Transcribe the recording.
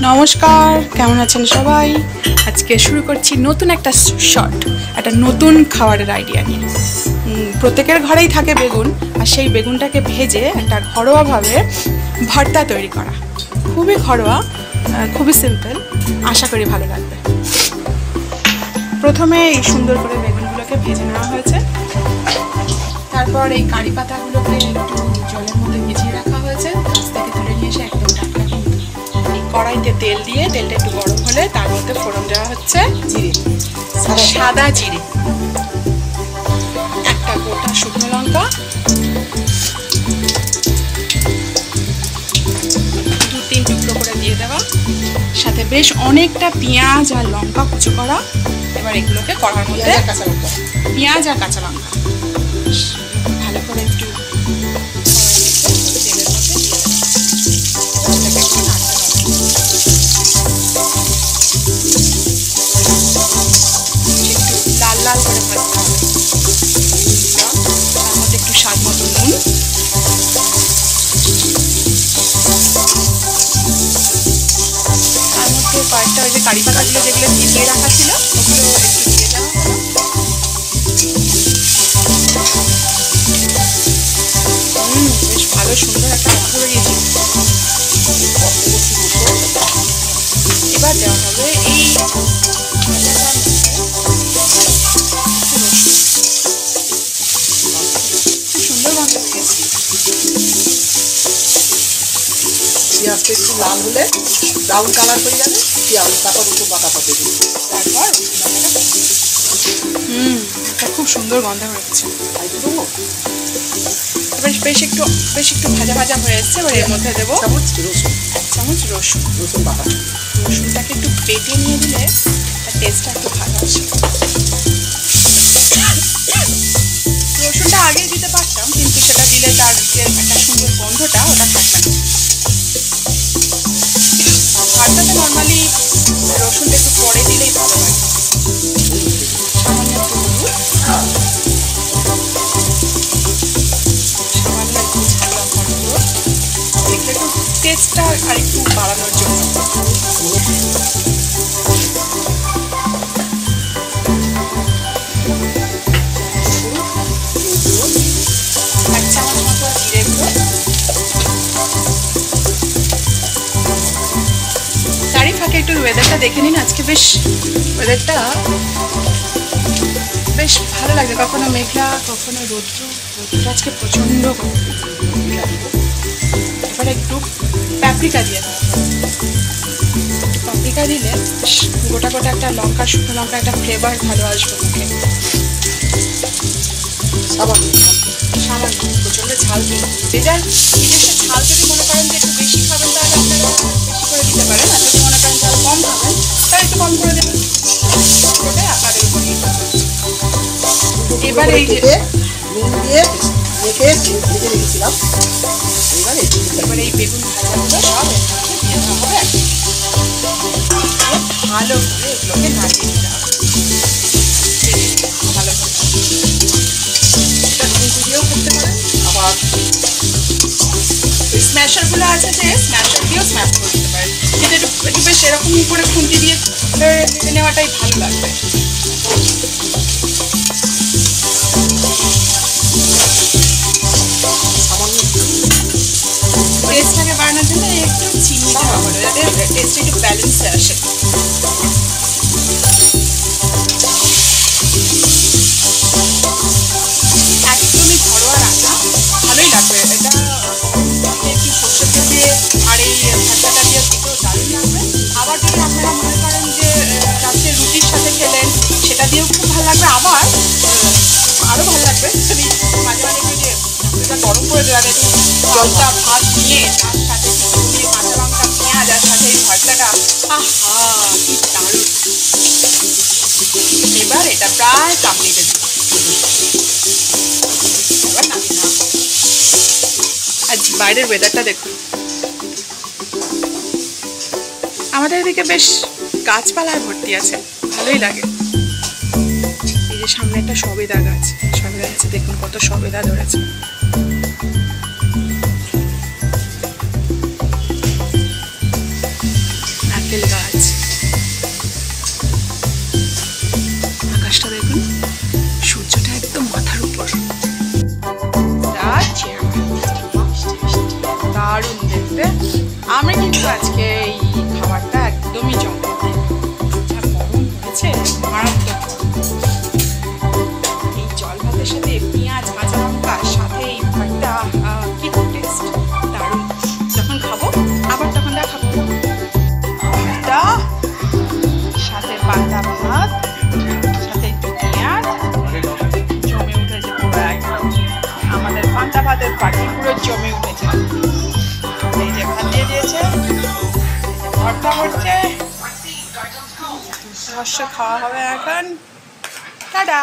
নমস্কার, কেমন আছেন সবাই? আজকে শুরু করছি নতুন একটা শর্ট, একটা নতুন খাবারের আইডিয়া নিয়ে। প্রত্যেকের ঘরেই থাকে বেগুন, আর সেই বেগুনটাকে ভেজে একটা ঘরোয়াভাবে ভর্তা তৈরি করা। খুবই ঘরোয়া, খুবই সিম্পল, আশা করি ভালো লাগবে। প্রথমে এই সুন্দর করে বেগুনগুলোকে ভেজে নেওয়া হয়েছে, তারপর এই কারি পাতাগুলোকে একটু জলের মধ্যে ভিজিয়ে রাখা হয়েছে, গাছ থেকে তুলে নিয়ে এসে একদম টাটকা। কড়াইতে তেল দিয়ে তেলটা একটু গরম হলে তার মধ্যে ফোড়ন দেওয়া হচ্ছে জিরে, সাদা জিরে, একটা গোটা শুকনো লঙ্কা, 2-3 টুকরো করে দিয়ে দেওয়া, সাথে বেশ অনেকটা পেঁয়াজ আর লঙ্কা কুচো করা। এবার এগুলোকে কড়ার মধ্যে পেঁয়াজ আর কাঁচা লঙ্কা ভালো করে একটু লাল লাল করে ভাজতে হবে। তার মধ্যে একটু স্বাদ মতো নুন, তার মধ্যে কয়েকটা ওই যে কারি পাতাগুলো যেগুলো ভিজিয়ে রাখা ছিল ওগুলো একটু দিয়ে দেওয়া হলো। বেশ ভালো সুন্দর একটা গন্ধ বেরিয়েছে। এবার দেওয়া হবে এই সুন্দর গন্ধ বেরিয়েছে। পেঁয়াজটা একটু লাল হলে ব্রাউন কালার হয়ে যাবে পেঁয়াজ, তারপর একটু বাটা পাতে দিই, তারপর এটা খুব সুন্দর গন্ধ হচ্ছে। এবার বেশ একটু ভাজা ভাজা হয়ে এসছে। এবার এর মধ্যে দেবো 1 চামচ রসুন বাটা। রসুনটাকে একটু বেটে নিয়ে দিলে তার টেস্টটা একটু ভালো আসে। রসুনটা আগে দিতে পারতাম, কিন্তু সেটা দিলে তার যে একটা সুন্দর গন্ধটা ওটা থাকবে না। ভাতটাতে নর্মালি রসুনটা একটু পরে দিলেই ভালো লাগে। সামান্য একটু হলুদ, সামান্য একটু ঝাল লঙ্কার গুঁড়ো, এগুলো একটু টেস্টটা আর একটু বাড়ানোর জন্য। 1 চামচ মতো জিরে গুঁড়ো। তারই ফাঁকে একটু ওয়েদারটা দেখে নিন। আজকে বেশ ওয়েদারটা বেশ ভালো লাগছে, কখনো মেঘলা কখনো রৌদ্র আজকে প্রচণ্ড। এবার একটু প্যাপ্রিকা দিয়ে দেওয়া, প্যাপ্রিকা দিলে গোটা গোটা একটা লঙ্কা, শুকনো লঙ্কা একটা ফ্লেভার ভালো আসবে মুখে। সামান্য প্রচণ্ড ঝাল দিন, যে যার নিজস্ব ঝাল যদি মনে করেন যে একটু বেশি খাবেন তাহলে আপনারা বেশি করে দিতে পারেন, আর যদি মনে করেন ঝাল কম খাবেন তাহলে একটু কম করে দেবেন। আপনাদের উপর এবার এই যে নুন দিয়ে রেখে ভেজে রেখেছিলাম, এবার এই বেগুন ভাজাগুলো সব এর মধ্যে দিয়ে দেওয়া হবে। ভালো করে এগুলোকে নাড়িয়ে দিতে হবে ভালো করে। এটা খুঁজে দিয়েও করতে পারেন, আবার স্ম্যাশারগুলো আছে যে স্ম্যাশার দিয়েও স্ম্যাশ করে দিতে পারেন, কিন্তু একটু বেশ এরকম করে খুঁটি দিয়ে ভেজে নেওয়াটাই ভালো লাগবে। টেস্টটাকে বাড়ানোর জন্য একটু চিনি দেওয়া হলো, যাতে টেস্টটা একটু ব্যালেন্সে আসে। একদমই ঘরোয়া রান্না, ভালোই লাগবে। এটা একটু সর্ষের তেল দিয়ে আর এই ভাতটা দিয়ে খেতেও দারুণ লাগবে। আবার যদি আপনারা মনে করেন যে রাত্রে রুটির সাথে খেলেন সেটা দিয়েও খুব ভালো লাগবে। আবার আরও ভালো লাগবে যদি মাঝে মাঝে একটু যে এটা গরম করে দেওয়া যায়, একটু জলটা ভাত নিয়ে তার সাথে দিয়ে কাঁচা লঙ্কা পেঁয়াজ আর সাথে এই ভর্তাটা, আহা কি দারুণ। এবার এটা প্রায় কমপ্লিট। এবার নামিয়ে নেওয়া। আজ বাইরের ওয়েদারটা দেখুন, আমাদের এদিকে বেশ গাছপালায় ভর্তি আছে, ভালোই লাগে। এই যে সামনে একটা সবেদা গাছ, সবেদা গাছে দেখুন কত সবেদা ধরেছে। করতে। আমি কিন্তু আজকে এই খাবারটা একদমই জমে যা গরম হয়েছে, মারাত্মক এই জল ভাতের সাথে পেঁয়াজ কাঁচা লঙ্কার সাথে এই ভাতটা কি টেস্ট, দারুণ। যখন খাবো আবার তখন দেখাবো। ভাতটা সাথে পান্তা ভাত সাথে একটু পেঁয়াজ জমে উঠেছে পুরো একদম। আমাদের পান্তা ভাতের পাটি পুরো জমে উঠেছে। এই যে ভাত দিয়ে দিয়েছে, ভর্তা হচ্ছে, রস খাওয়া হবে এখন। টাটা।